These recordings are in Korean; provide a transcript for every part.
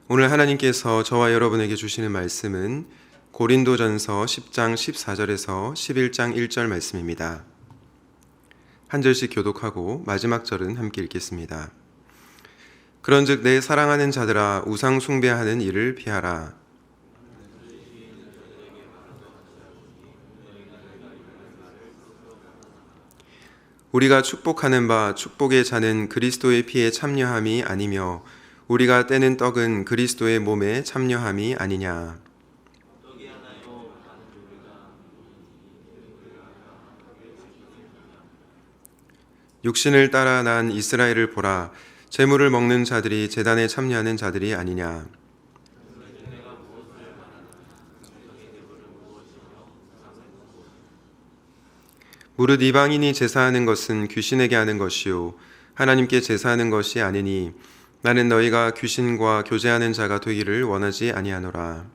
오늘 하나님께서 저와 여러분에게 주시는 말씀은 고린도전서 10장 14절에서 11장 1절 말씀입니다. 한 절씩 교독하고 마지막 절은 함께 읽겠습니다. 그런즉 내 사랑하는 자들아 우상 숭배하는 일을 피하라. 우리가 축복하는 바 축복의 자는 그리스도의 피에 참여함이 아니며 우리가 떼는 떡은 그리스도의 몸에 참여함이 아니냐. 육신을 따라 난 이스라엘을 보라. 제물을 먹는 자들이 제단에 참여하는 자들이 아니냐. 무릇 이방인이 제사하는 것은 귀신에게 하는 것이요 하나님께 제사하는 것이 아니니 나는 너희가 귀신과 교제하는 자가 되기를 원하지 아니하노라.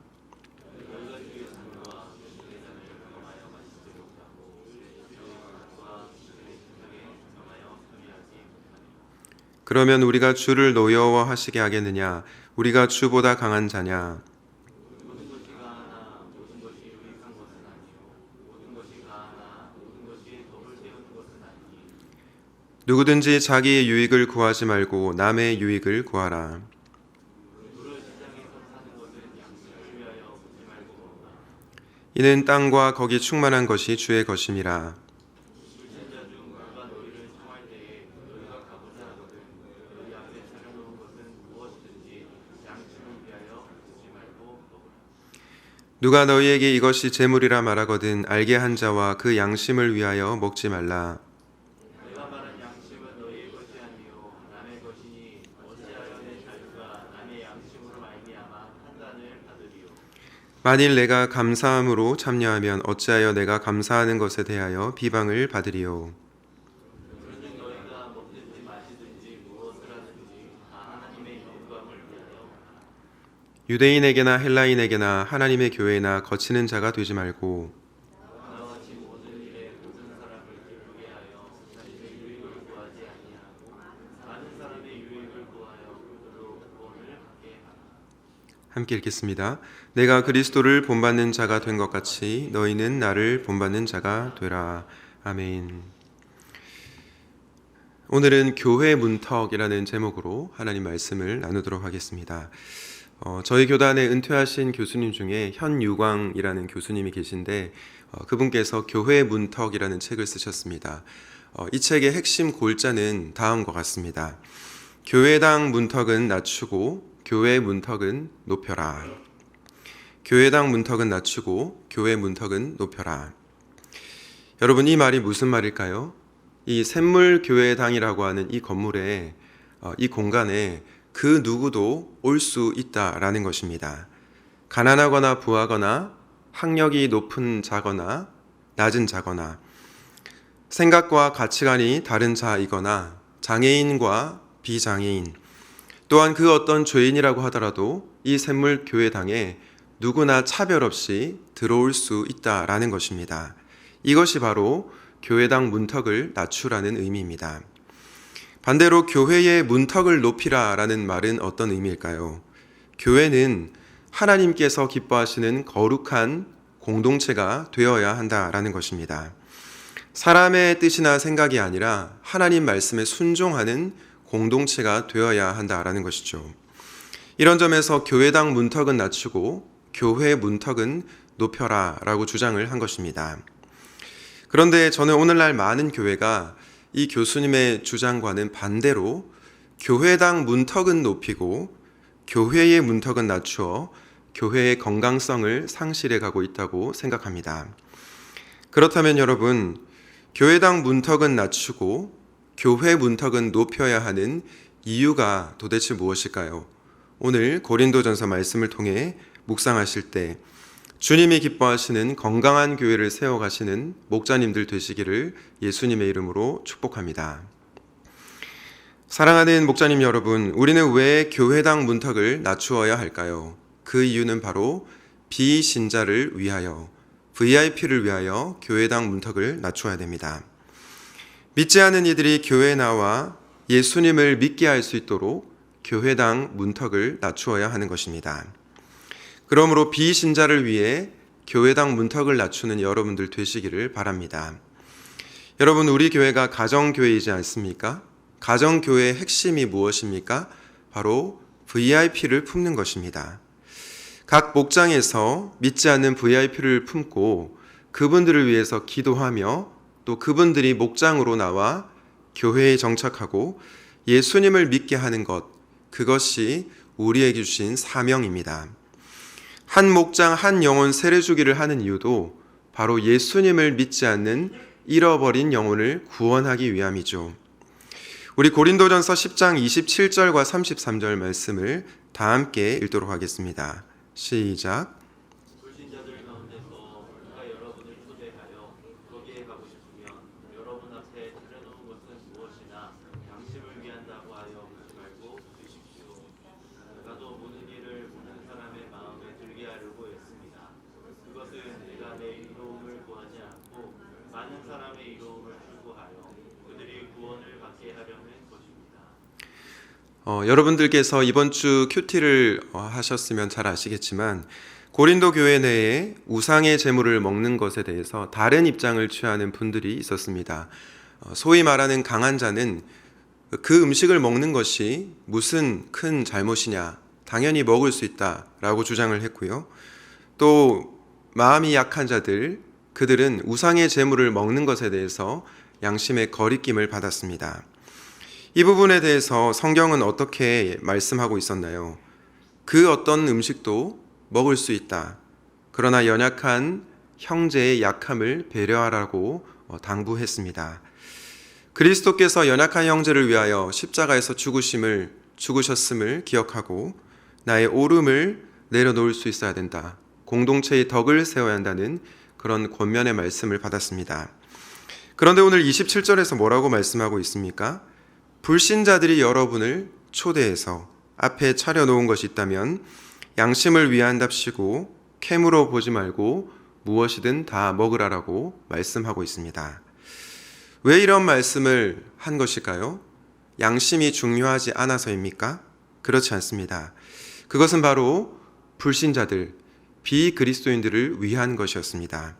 그러면 우리가 주를 노여워하시게 하겠느냐? 우리가 주보다 강한 자냐? 누구든지 자기의 유익을 구하지 말고 남의 유익을 구하라. 이는 땅과 거기 충만한 것이 주의 것임이라. 누가 너희에게 이것이 재물이라 말하거든 알게 한 자와 그 양심을 위하여 먹지 말라. 만일 내가 감사함으로 참여하면 어찌하여 내가 감사하는 것에 대하여 비방을 받으리요. 유대인에게나 헬라인에게나 하나님의 교회나 거치는 자가 되지 말고 함께 읽겠습니다. 내가 그리스도를 본받는 자가 된 것 같이 너희는 나를 본받는 자가 되라. 아멘. 오늘은 교회 문턱이라는 제목으로 하나님 말씀을 나누도록 하겠습니다. 저희 교단에 은퇴하신 교수님 중에 현유광이라는 교수님이 계신데 그분께서 교회 문턱이라는 책을 쓰셨습니다. 이 책의 핵심 골자는 다음과 같습니다. 교회당 문턱은 낮추고 교회 문턱은 높여라. 교회당 문턱은 낮추고 교회 문턱은 높여라. 여러분, 이 말이 무슨 말일까요? 이 샘물교회당이라고 하는 이 건물에 이 공간에 그 누구도 올 수 있다라는 것입니다. 가난하거나 부하거나 학력이 높은 자거나 낮은 자거나 생각과 가치관이 다른 자이거나 장애인과 비장애인 또한 그 어떤 죄인이라고 하더라도 이 샘물교회당에 누구나 차별 없이 들어올 수 있다라는 것입니다. 이것이 바로 교회당 문턱을 낮추라는 의미입니다. 반대로 교회의 문턱을 높이라라는 말은 어떤 의미일까요? 교회는 하나님께서 기뻐하시는 거룩한 공동체가 되어야 한다라는 것입니다. 사람의 뜻이나 생각이 아니라 하나님 말씀에 순종하는 공동체가 되어야 한다라는 것이죠. 이런 점에서 교회당 문턱은 낮추고 교회 문턱은 높여라 라고 주장을 한 것입니다. 그런데 저는 오늘날 많은 교회가 이 교수님의 주장과는 반대로 교회당 문턱은 높이고 교회의 문턱은 낮추어 교회의 건강성을 상실해 가고 있다고 생각합니다. 그렇다면 여러분, 교회당 문턱은 낮추고 교회 문턱은 높여야 하는 이유가 도대체 무엇일까요? 오늘 고린도전서 말씀을 통해 묵상하실 때 주님이 기뻐하시는 건강한 교회를 세워가시는 목자님들 되시기를 예수님의 이름으로 축복합니다. 사랑하는 목자님 여러분, 우리는 왜 교회당 문턱을 낮추어야 할까요? 그 이유는 바로 비신자를 위하여, VIP를 위하여 교회당 문턱을 낮추어야 됩니다. 믿지 않는 이들이 교회에 나와 예수님을 믿게 할 수 있도록 교회당 문턱을 낮추어야 하는 것입니다. 그러므로 비신자를 위해 교회당 문턱을 낮추는 여러분들 되시기를 바랍니다. 여러분, 우리 교회가 가정교회이지 않습니까? 가정교회의 핵심이 무엇입니까? 바로 VIP를 품는 것입니다. 각 목장에서 믿지 않는 VIP를 품고 그분들을 위해서 기도하며 또 그분들이 목장으로 나와 교회에 정착하고 예수님을 믿게 하는 것, 그것이 우리에게 주신 사명입니다. 한 목장 한 영혼 세례주기를 하는 이유도 바로 예수님을 믿지 않는 잃어버린 영혼을 구원하기 위함이죠. 우리 고린도전서 10장 27절과 33절 말씀을 다 함께 읽도록 하겠습니다. 시작. 불신자들 가운데서 누가 여러분을 초대하여 거기에 가고 싶으면 여러분 앞에 차려놓은 것은 무엇이나 양심을 위한다고 하여 묻지 말고 드십시오. 나도 모든 일을 모든 사람의 마음에 들게 하려고 했습니다. 그것은 내가 내 이로움을 구하지 않고 많은 사람의 이로움을 추구하여 그들이 구원을 받게 하려는 것입니다. 여러분들께서 이번 주 큐티를 하셨으면 잘 아시겠지만 고린도 교회 내에 우상의 제물을 먹는 것에 대해서 다른 입장을 취하는 분들이 있었습니다. 소위 말하는 강한 자는 그 음식을 먹는 것이 무슨 큰 잘못이냐, 당연히 먹을 수 있다라고 주장을 했고요. 또 마음이 약한 자들, 그들은 우상의 제물을 먹는 것에 대해서 양심의 거리낌을 받았습니다. 이 부분에 대해서 성경은 어떻게 말씀하고 있었나요? 그 어떤 음식도 먹을 수 있다. 그러나 연약한 형제의 약함을 배려하라고 당부했습니다. 그리스도께서 연약한 형제를 위하여 십자가에서 죽으셨음을 기억하고 나의 오름을 내려놓을 수 있어야 된다. 공동체의 덕을 세워야 한다는 그런 권면의 말씀을 받았습니다. 그런데 오늘 27절에서 뭐라고 말씀하고 있습니까? 불신자들이 여러분을 초대해서 앞에 차려놓은 것이 있다면 양심을 위한답시고 캐물어 보지 말고 무엇이든 다 먹으라라고 말씀하고 있습니다. 왜 이런 말씀을 한 것일까요? 양심이 중요하지 않아서입니까? 그렇지 않습니다. 그것은 바로 불신자들, 비그리스도인들을 위한 것이었습니다.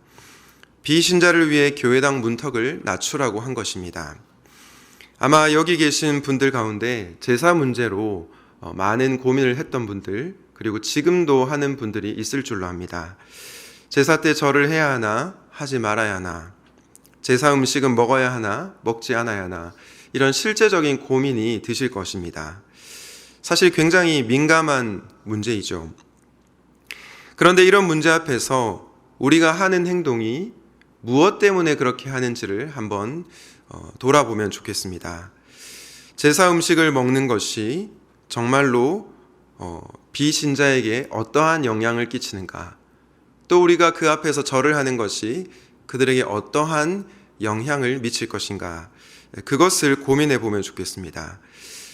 비신자를 위해 교회당 문턱을 낮추라고 한 것입니다. 아마 여기 계신 분들 가운데 제사 문제로 많은 고민을 했던 분들, 그리고 지금도 하는 분들이 있을 줄로 압니다. 제사 때 절을 해야 하나, 하지 말아야 하나, 제사 음식은 먹어야 하나, 먹지 않아야 하나, 이런 실제적인 고민이 드실 것입니다. 사실 굉장히 민감한 문제이죠. 그런데 이런 문제 앞에서 우리가 하는 행동이 무엇 때문에 그렇게 하는지를 한번 돌아보면 좋겠습니다. 제사 음식을 먹는 것이 정말로 비신자에게 어떠한 영향을 끼치는가, 또 우리가 그 앞에서 절을 하는 것이 그들에게 어떠한 영향을 미칠 것인가, 그것을 고민해 보면 좋겠습니다.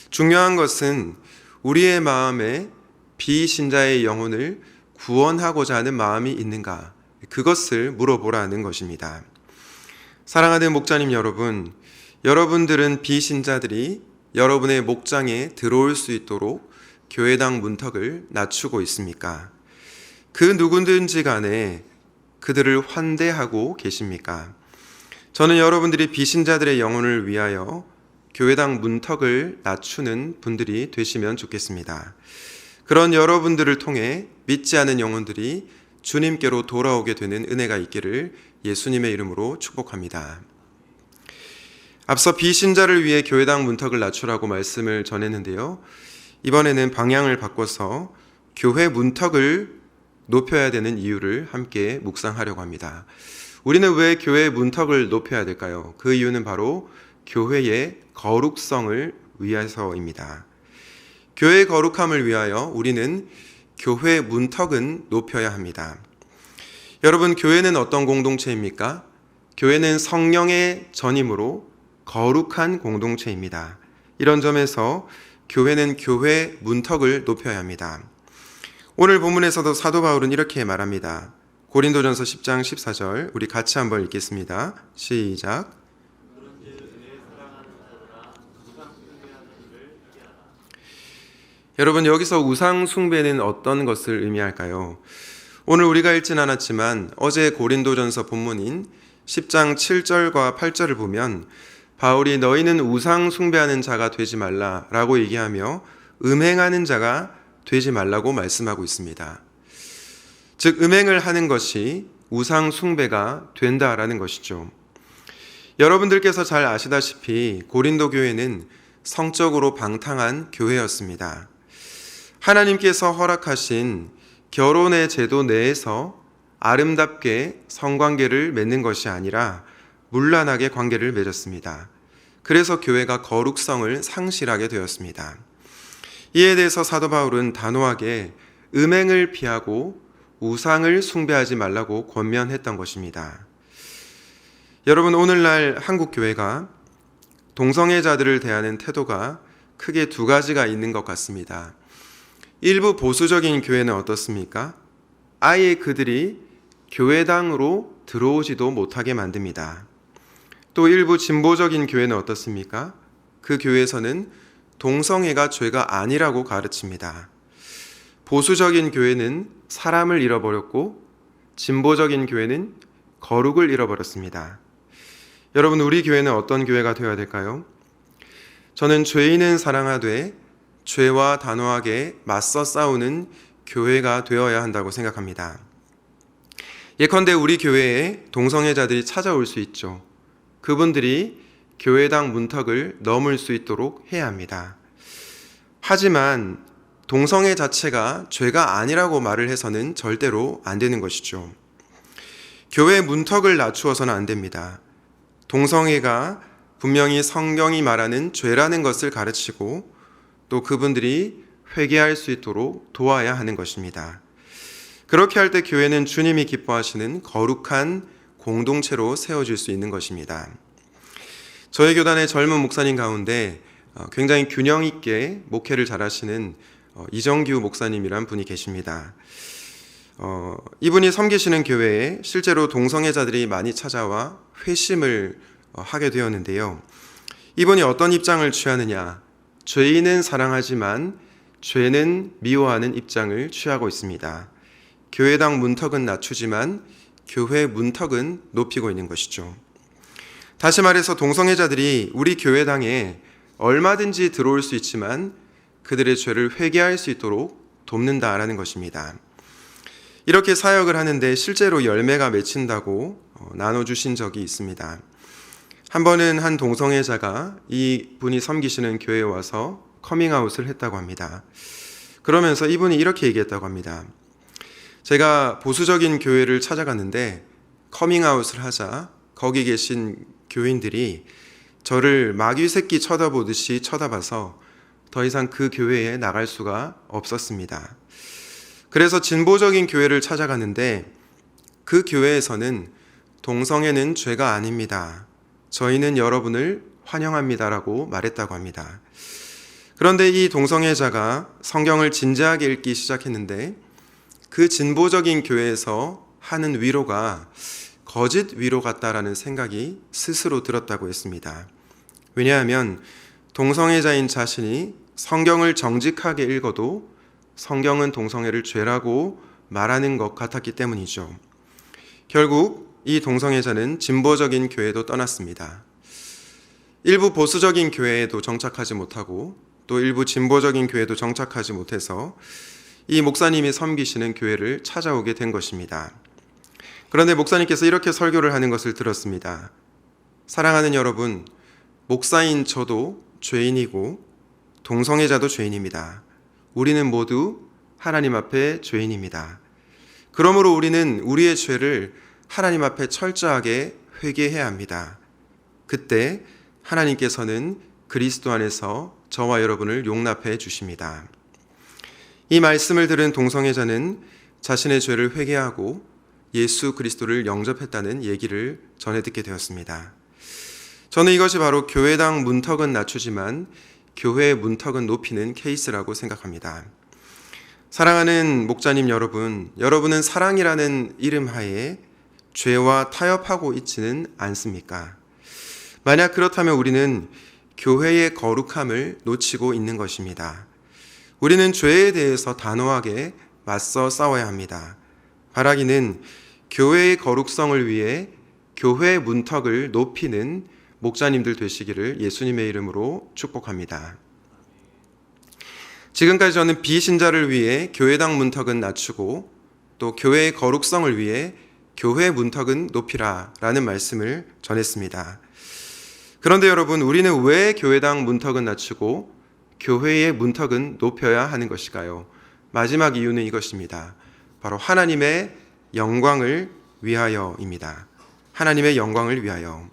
중요한 것은 우리의 마음에 비신자의 영혼을 구원하고자 하는 마음이 있는가, 그것을 물어보라는 것입니다. 사랑하는 목자님 여러분, 여러분들은 비신자들이 여러분의 목장에 들어올 수 있도록 교회당 문턱을 낮추고 있습니까? 그 누구든지 간에 그들을 환대하고 계십니까? 저는 여러분들이 비신자들의 영혼을 위하여 교회당 문턱을 낮추는 분들이 되시면 좋겠습니다. 그런 여러분들을 통해 믿지 않은 영혼들이 주님께로 돌아오게 되는 은혜가 있기를 예수님의 이름으로 축복합니다. 앞서 비신자를 위해 교회당 문턱을 낮추라고 말씀을 전했는데요. 이번에는 방향을 바꿔서 교회 문턱을 높여야 되는 이유를 함께 묵상하려고 합니다. 우리는 왜 교회 문턱을 높여야 될까요? 그 이유는 바로 교회의 거룩성을 위해서입니다. 교회의 거룩함을 위하여 우리는 교회 문턱은 높여야 합니다. 여러분, 교회는 어떤 공동체입니까? 교회는 성령의 전임으로 거룩한 공동체입니다. 이런 점에서 교회는 교회 문턱을 높여야 합니다. 오늘 본문에서도 사도 바울은 이렇게 말합니다. 고린도전서 10장 14절 우리 같이 한번 읽겠습니다. 시작. 여러분, 여기서 우상 숭배는 어떤 것을 의미할까요? 오늘 우리가 읽진 않았지만 어제 고린도전서 본문인 10장 7절과 8절을 보면 바울이 너희는 우상 숭배하는 자가 되지 말라라고 얘기하며 음행하는 자가 되지 말라고 말씀하고 있습니다. 즉 음행을 하는 것이 우상 숭배가 된다라는 것이죠. 여러분들께서 잘 아시다시피 고린도 교회는 성적으로 방탕한 교회였습니다. 하나님께서 허락하신 결혼의 제도 내에서 아름답게 성관계를 맺는 것이 아니라 문란하게 관계를 맺었습니다. 그래서 교회가 거룩성을 상실하게 되었습니다. 이에 대해서 사도 바울은 단호하게 음행을 피하고 우상을 숭배하지 말라고 권면했던 것입니다. 여러분, 오늘날 한국 교회가 동성애자들을 대하는 태도가 크게 두 가지가 있는 것 같습니다. 일부 보수적인 교회는 어떻습니까? 아예 그들이 교회당으로 들어오지도 못하게 만듭니다. 또 일부 진보적인 교회는 어떻습니까? 그 교회에서는 동성애가 죄가 아니라고 가르칩니다. 보수적인 교회는 사람을 잃어버렸고 진보적인 교회는 거룩을 잃어버렸습니다. 여러분, 우리 교회는 어떤 교회가 되어야 될까요? 저는 죄인은 사랑하되 죄와 단호하게 맞서 싸우는 교회가 되어야 한다고 생각합니다. 예컨대 우리 교회에 동성애자들이 찾아올 수 있죠. 그분들이 교회당 문턱을 넘을 수 있도록 해야 합니다. 하지만 동성애 자체가 죄가 아니라고 말을 해서는 절대로 안 되는 것이죠. 교회 문턱을 낮추어서는 안 됩니다. 동성애가 분명히 성경이 말하는 죄라는 것을 가르치고 또 그분들이 회개할 수 있도록 도와야 하는 것입니다. 그렇게 할 때 교회는 주님이 기뻐하시는 거룩한 공동체로 세워질 수 있는 것입니다. 저희 교단의 젊은 목사님 가운데 굉장히 균형 있게 목회를 잘하시는 이정규 목사님이란 분이 계십니다. 이분이 섬기시는 교회에 실제로 동성애자들이 많이 찾아와 회심을 하게 되었는데요. 이분이 어떤 입장을 취하느냐? 죄인은 사랑하지만 죄는 미워하는 입장을 취하고 있습니다. 교회당 문턱은 낮추지만 교회 문턱은 높이고 있는 것이죠. 다시 말해서 동성애자들이 우리 교회당에 얼마든지 들어올 수 있지만 그들의 죄를 회개할 수 있도록 돕는다라는 것입니다. 이렇게 사역을 하는데 실제로 열매가 맺힌다고 나눠주신 적이 있습니다. 한 번은 한 동성애자가 이 분이 섬기시는 교회에 와서 커밍아웃을 했다고 합니다. 그러면서 이분이 이렇게 얘기했다고 합니다. 제가 보수적인 교회를 찾아갔는데 커밍아웃을 하자 거기 계신 교인들이 저를 마귀 새끼 쳐다보듯이 쳐다봐서 더 이상 그 교회에 나갈 수가 없었습니다. 그래서 진보적인 교회를 찾아갔는데 그 교회에서는 동성애는 죄가 아닙니다. 저희는 여러분을 환영합니다라고 말했다고 합니다. 그런데 이 동성애자가 성경을 진지하게 읽기 시작했는데 그 진보적인 교회에서 하는 위로가 거짓 위로 같다라는 생각이 스스로 들었다고 했습니다. 왜냐하면 동성애자인 자신이 성경을 정직하게 읽어도 성경은 동성애를 죄라고 말하는 것 같았기 때문이죠. 결국 이 동성애자는 진보적인 교회도 떠났습니다. 일부 보수적인 교회에도 정착하지 못하고 또 일부 진보적인 교회도 정착하지 못해서 이 목사님이 섬기시는 교회를 찾아오게 된 것입니다. 그런데 목사님께서 이렇게 설교를 하는 것을 들었습니다. 사랑하는 여러분, 목사인 저도 죄인이고 동성애자도 죄인입니다. 우리는 모두 하나님 앞에 죄인입니다. 그러므로 우리는 우리의 죄를 하나님 앞에 철저하게 회개해야 합니다. 그때 하나님께서는 그리스도 안에서 저와 여러분을 용납해 주십니다. 이 말씀을 들은 동성애자는 자신의 죄를 회개하고 예수 그리스도를 영접했다는 얘기를 전해 듣게 되었습니다. 저는 이것이 바로 교회당 문턱은 낮추지만 교회의 문턱은 높이는 케이스라고 생각합니다. 사랑하는 목자님 여러분, 여러분은 사랑이라는 이름 하에 죄와 타협하고 있지는 않습니까? 만약 그렇다면 우리는 교회의 거룩함을 놓치고 있는 것입니다. 우리는 죄에 대해서 단호하게 맞서 싸워야 합니다. 바라기는 교회의 거룩성을 위해 교회 문턱을 높이는 목자님들 되시기를 예수님의 이름으로 축복합니다. 지금까지 저는 비신자를 위해 교회당 문턱은 낮추고 또 교회의 거룩성을 위해 교회 문턱은 높이라 라는 말씀을 전했습니다. 그런데 여러분, 우리는 왜 교회당 문턱은 낮추고 교회의 문턱은 높여야 하는 것일까요? 마지막 이유는 이것입니다. 바로 하나님의 영광을 위하여입니다. 하나님의 영광을 위하여.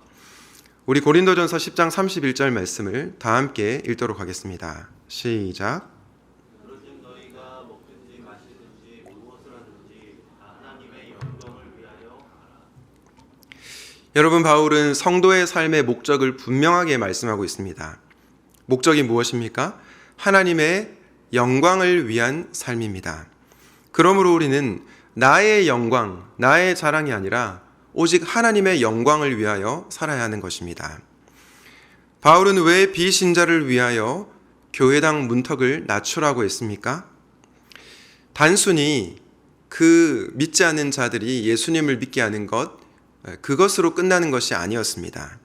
우리 고린도전서 10장 31절 말씀을 다 함께 읽도록 하겠습니다. 시작. 그런즉 너희가 먹든지 마시든지 무엇을 하든지 다 하나님의 영광을 위하여 하라. 여러분, 바울은 성도의 삶의 목적을 분명하게 말씀하고 있습니다. 목적이 무엇입니까? 하나님의 영광을 위한 삶입니다. 그러므로 우리는 나의 영광, 나의 자랑이 아니라 오직 하나님의 영광을 위하여 살아야 하는 것입니다. 바울은 왜 비신자를 위하여 교회당 문턱을 낮추라고 했습니까? 단순히 그 믿지 않는 자들이 예수님을 믿게 하는 것, 그것으로 끝나는 것이 아니었습니다.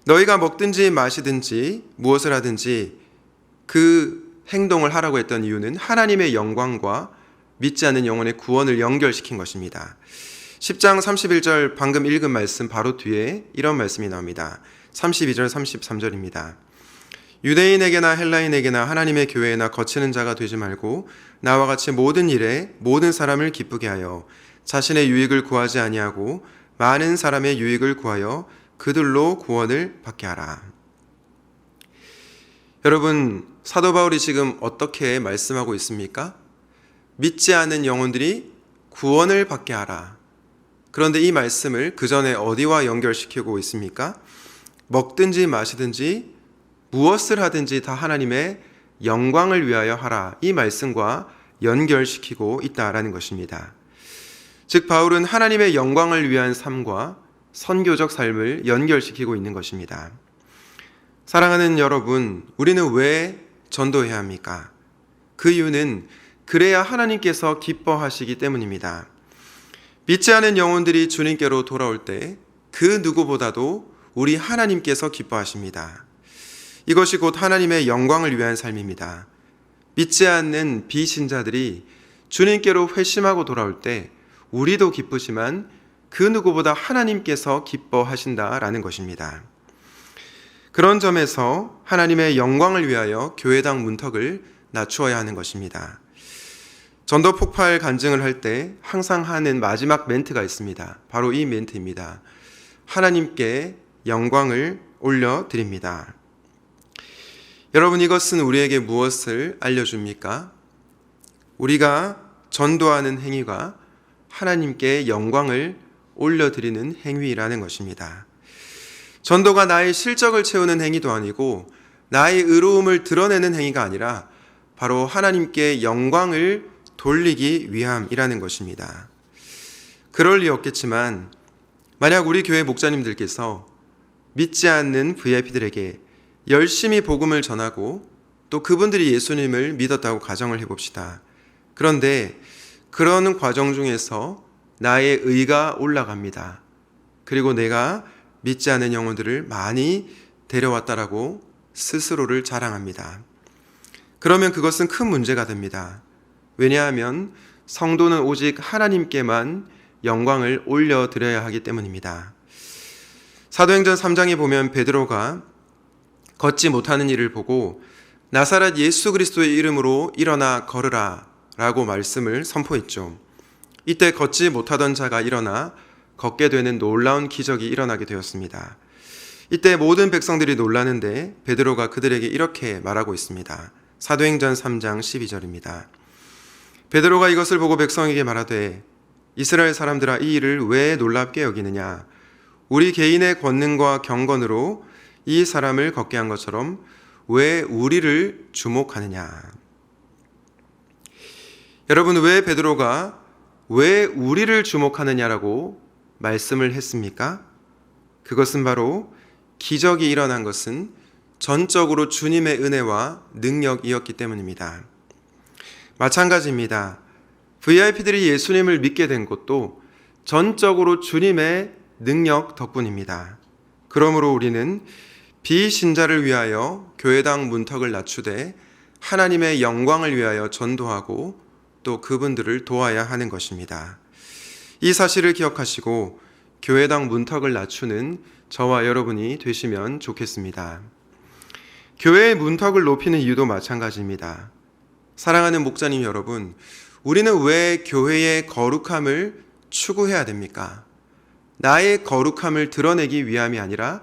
너희가 먹든지 마시든지 무엇을 하든지 그 행동을 하라고 했던 이유는 하나님의 영광과 믿지 않는 영혼의 구원을 연결시킨 것입니다. 10장 31절 방금 읽은 말씀 바로 뒤에 이런 말씀이 나옵니다. 32절 33절입니다. 유대인에게나 헬라인에게나 하나님의 교회에나 거치는 자가 되지 말고 나와 같이 모든 일에 모든 사람을 기쁘게 하여 자신의 유익을 구하지 아니하고 많은 사람의 유익을 구하여 그들로 구원을 받게 하라. 여러분, 사도 바울이 지금 어떻게 말씀하고 있습니까? 믿지 않는 영혼들이 구원을 받게 하라. 그런데 이 말씀을 그 전에 어디와 연결시키고 있습니까? 먹든지 마시든지 무엇을 하든지 다 하나님의 영광을 위하여 하라. 이 말씀과 연결시키고 있다라는 것입니다. 즉 바울은 하나님의 영광을 위한 삶과 선교적 삶을 연결시키고 있는 것입니다. 사랑하는 여러분, 우리는 왜 전도해야 합니까? 그 이유는 그래야 하나님께서 기뻐하시기 때문입니다. 믿지 않은 영혼들이 주님께로 돌아올 때 그 누구보다도 우리 하나님께서 기뻐하십니다. 이것이 곧 하나님의 영광을 위한 삶입니다. 믿지 않는 비신자들이 주님께로 회심하고 돌아올 때 우리도 기쁘지만 그 누구보다 하나님께서 기뻐하신다라는 것입니다. 그런 점에서 하나님의 영광을 위하여 교회당 문턱을 낮추어야 하는 것입니다. 전도 폭발 간증을 할 때 항상 하는 마지막 멘트가 있습니다. 바로 이 멘트입니다. 하나님께 영광을 올려드립니다. 여러분, 이것은 우리에게 무엇을 알려줍니까? 우리가 전도하는 행위가 하나님께 영광을 올려드리는 행위라는 것입니다. 전도가 나의 실적을 채우는 행위도 아니고 나의 의로움을 드러내는 행위가 아니라 바로 하나님께 영광을 돌리기 위함이라는 것입니다. 그럴 리 없겠지만 만약 우리 교회 목자님들께서 믿지 않는 VIP들에게 열심히 복음을 전하고 또 그분들이 예수님을 믿었다고 가정을 해봅시다. 그런데 그러는 과정 중에서 나의 의가 올라갑니다. 그리고 내가 믿지 않는 영혼들을 많이 데려왔다라고 스스로를 자랑합니다. 그러면 그것은 큰 문제가 됩니다. 왜냐하면 성도는 오직 하나님께만 영광을 올려드려야 하기 때문입니다. 사도행전 3장에 보면 베드로가 걷지 못하는 이를 보고 나사렛 예수 그리스도의 이름으로 일어나 걸으라 라고 말씀을 선포했죠. 이때 걷지 못하던 자가 일어나 걷게 되는 놀라운 기적이 일어나게 되었습니다. 이때 모든 백성들이 놀라는데 베드로가 그들에게 이렇게 말하고 있습니다. 사도행전 3장 12절입니다. 베드로가 이것을 보고 백성에게 말하되 이스라엘 사람들아, 이 일을 왜 놀랍게 여기느냐? 우리 개인의 권능과 경건으로 이 사람을 걷게 한 것처럼 왜 우리를 주목하느냐? 여러분, 왜 베드로가 왜 우리를 주목하느냐라고 말씀을 했습니까? 그것은 바로 기적이 일어난 것은 전적으로 주님의 은혜와 능력이었기 때문입니다. 마찬가지입니다. VIP들이 예수님을 믿게 된 것도 전적으로 주님의 능력 덕분입니다. 그러므로 우리는 비신자를 위하여 교회당 문턱을 낮추되 하나님의 영광을 위하여 전도하고 또 그분들을 도와야 하는 것입니다. 이 사실을 기억하시고 교회당 문턱을 낮추는 저와 여러분이 되시면 좋겠습니다. 교회의 문턱을 높이는 이유도 마찬가지입니다. 사랑하는 목자님 여러분, 우리는 왜 교회의 거룩함을 추구해야 됩니까? 나의 거룩함을 드러내기 위함이 아니라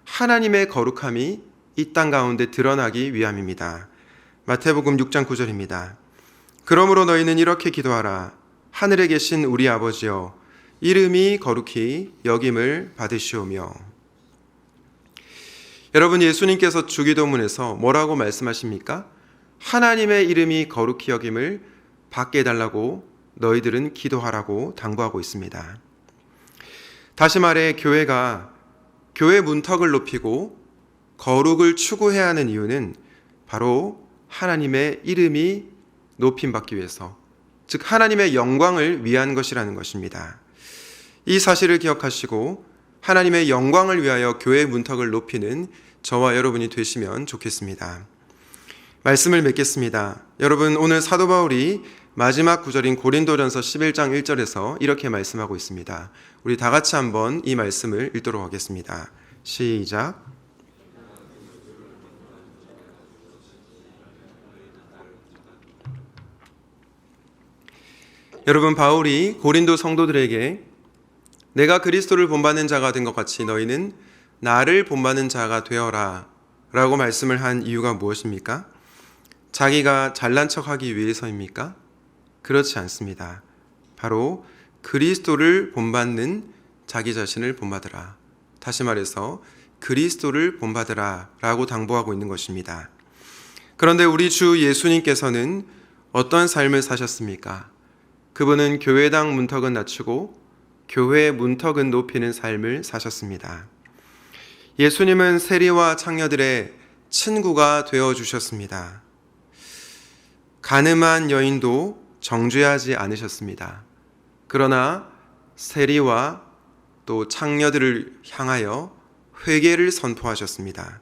하나님의 거룩함이 이 땅 가운데 드러나기 위함입니다. 마태복음 6장 9절입니다. 그러므로 너희는 이렇게 기도하라. 하늘에 계신 우리 아버지여, 이름이 거룩히 여김을 받으시오며. 여러분, 예수님께서 주기도문에서 뭐라고 말씀하십니까? 하나님의 이름이 거룩히 여김을 받게 해달라고 너희들은 기도하라고 당부하고 있습니다. 다시 말해 교회가 교회 문턱을 높이고 거룩을 추구해야 하는 이유는 바로 하나님의 이름이 높임받기 위해서, 즉 하나님의 영광을 위한 것이라는 것입니다. 이 사실을 기억하시고 하나님의 영광을 위하여 교회의 문턱을 높이는 저와 여러분이 되시면 좋겠습니다. 말씀을 맺겠습니다. 여러분, 오늘 사도 바울이 마지막 구절인 고린도전서 11장 1절에서 이렇게 말씀하고 있습니다. 우리 다 같이 한번 이 말씀을 읽도록 하겠습니다. 시작. 여러분, 바울이 고린도 성도들에게 내가 그리스도를 본받는 자가 된 것 같이 너희는 나를 본받는 자가 되어라 라고 말씀을 한 이유가 무엇입니까? 자기가 잘난 척하기 위해서입니까? 그렇지 않습니다. 바로 그리스도를 본받는 자기 자신을 본받으라. 다시 말해서 그리스도를 본받으라 라고 당부하고 있는 것입니다. 그런데 우리 주 예수님께서는 어떤 삶을 사셨습니까? 그분은 교회당 문턱은 낮추고 교회의 문턱은 높이는 삶을 사셨습니다. 예수님은 세리와 창녀들의 친구가 되어주셨습니다. 가늠한 여인도 정죄하지 않으셨습니다. 그러나 세리와 또 창녀들을 향하여 회개를 선포하셨습니다.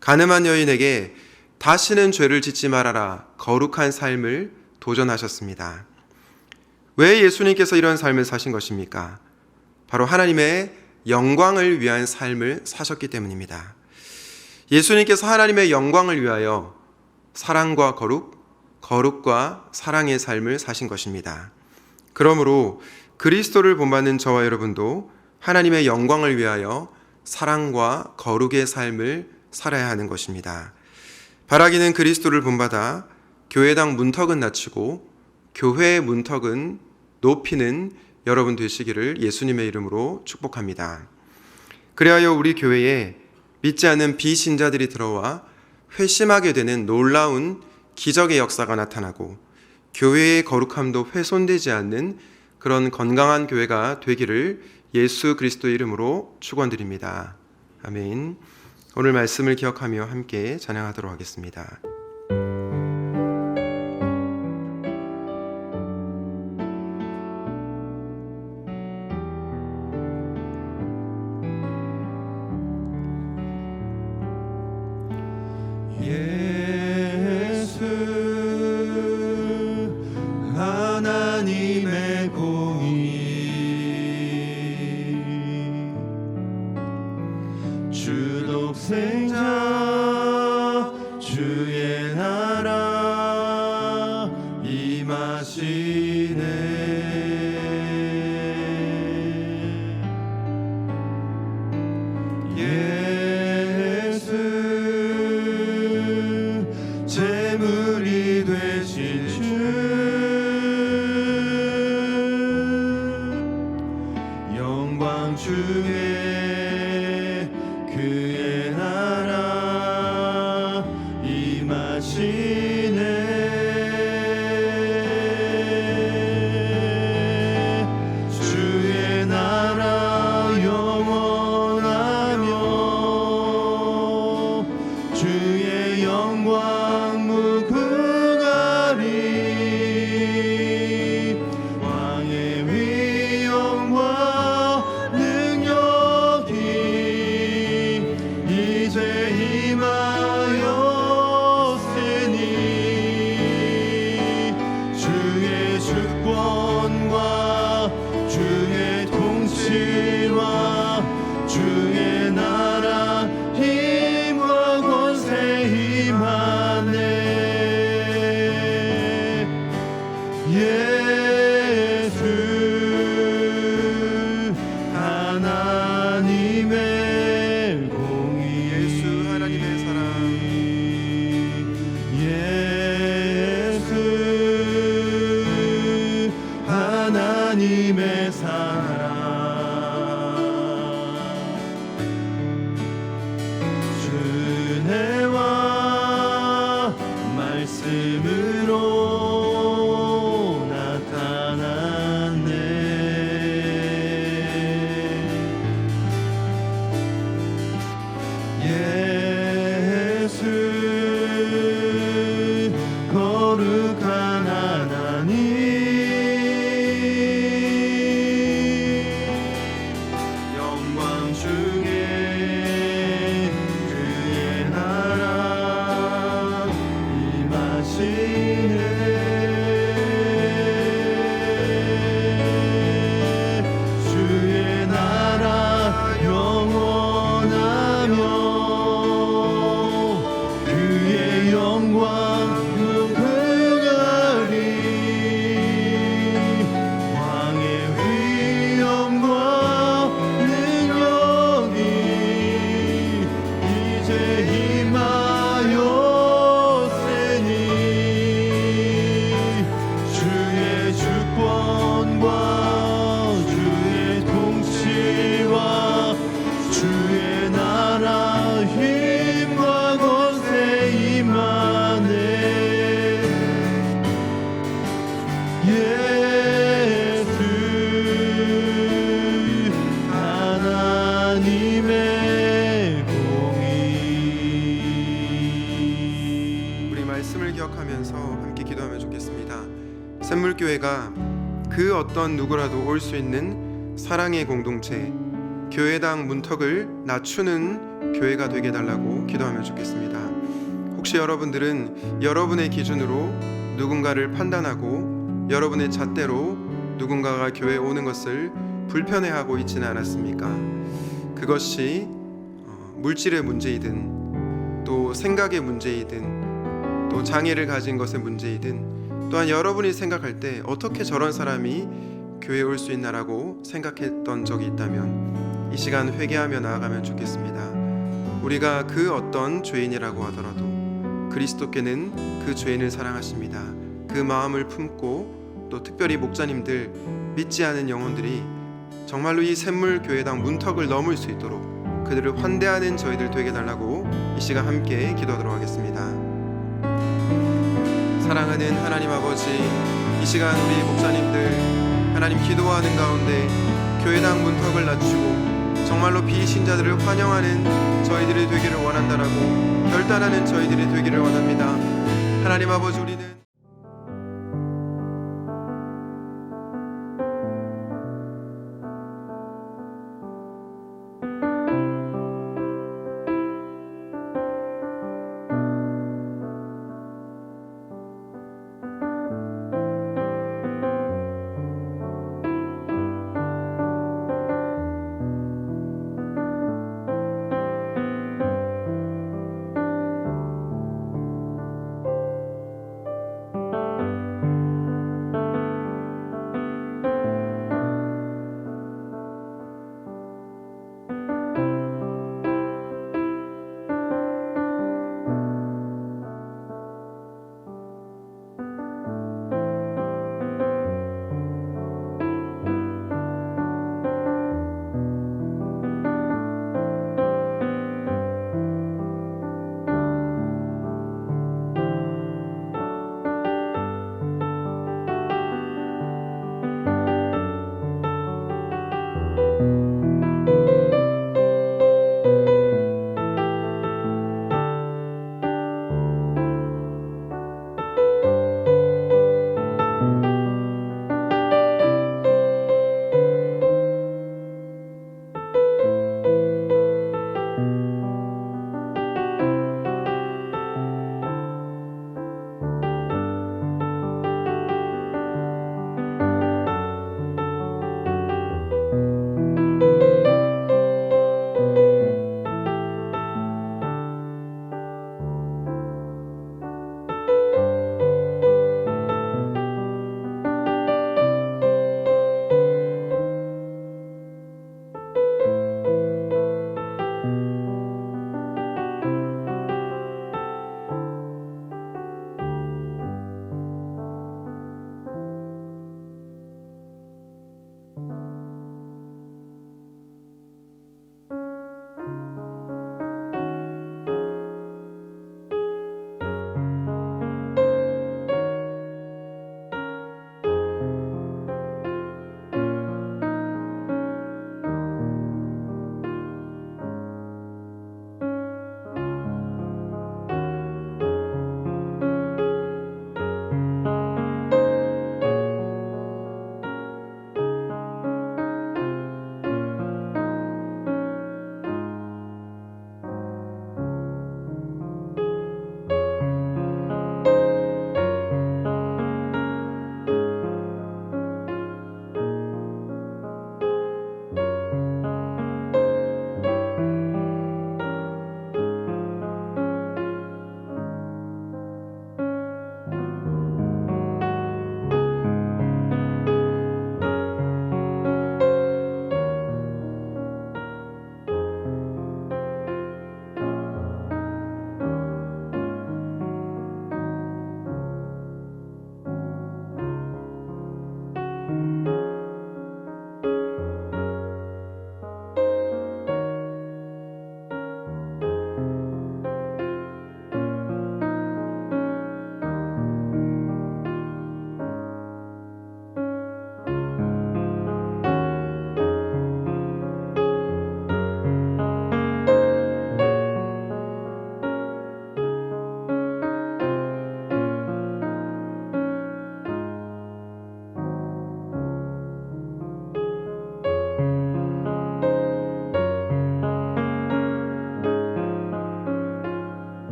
가늠한 여인에게 다시는 죄를 짓지 말아라, 거룩한 삶을 도전하셨습니다. 왜 예수님께서 이런 삶을 사신 것입니까? 바로 하나님의 영광을 위한 삶을 사셨기 때문입니다. 예수님께서 하나님의 영광을 위하여 사랑과 거룩, 거룩과 사랑의 삶을 사신 것입니다. 그러므로 그리스도를 본받는 저와 여러분도 하나님의 영광을 위하여 사랑과 거룩의 삶을 살아야 하는 것입니다. 바라기는 그리스도를 본받아 교회당 문턱은 낮추고 교회의 문턱은 높이는 여러분 되시기를 예수님의 이름으로 축복합니다. 그리하여 우리 교회에 믿지 않는 비신자들이 들어와 회심하게 되는 놀라운 기적의 역사가 나타나고 교회의 거룩함도 훼손되지 않는 그런 건강한 교회가 되기를 예수 그리스도의 이름으로 축원드립니다. 아멘. 오늘 말씀을 기억하며 함께 찬양하도록 하겠습니다. 하나님의 공의 주 독생자 주의 나라 임하시네. 예수 제물이 되신 주 영광 중에 그의 나라 임하시네. 주권과 주의 통치와 주의 나라 힘과 권세 임하네. 예수 하나님의 공의, 예수 하나님의 사랑, 예수 하나님의 사랑, 주내와 말씀으로 나타났네. 예수 거룩한 하나님, 영광 중에 그의 나라 임하시네. 주의 나라 영원하며 그의 영광 무궁하리. 왕의 위엄과 능력이 이제 임하였으니 주의 주권과 주의 통치와 주의 나라 힘과 권세 임하네. 예수 하나님의 공의. 우리 말씀을 기억하면서 함께 기도하면 좋겠습니다. 샘물교회가 그 어떤 누구라도 올 수 있는 사랑의 공동체, 교회당 문턱을 낮추는 교회가 되게 해달라고 기도하면 좋겠습니다. 혹시 여러분들은 여러분의 기준으로 누군가를 판단하고 여러분의 잣대로 누군가가 교회에 오는 것을 불편해하고 있지는 않았습니까? 그것이 물질의 문제이든 또 생각의 문제이든 또 장애를 가진 것의 문제이든 또한 여러분이 생각할 때 어떻게 저런 사람이 교회에 올 수 있나라고 생각했던 적이 있다면 이 시간 회개하며 나아가면 좋겠습니다. 우리가 그 어떤 죄인이라고 하더라도 그리스도께는 그 죄인을 사랑하십니다. 그 마음을 품고 또 특별히 목자님들, 믿지 않은 영혼들이 정말로 이 샘물교회당 문턱을 넘을 수 있도록 그들을 환대하는 저희들 되게 해달라고 이 시간 함께 기도하도록 하겠습니다. 사랑하는 하나님 아버지, 이 시간 우리 목사님들 하나님 기도하는 가운데 교회당 문턱을 낮추고 정말로 비신자들을 환영하는 저희들이 되기를 원한다라고 결단하는 저희들이 되기를 원합니다. 하나님 아버지, 우리는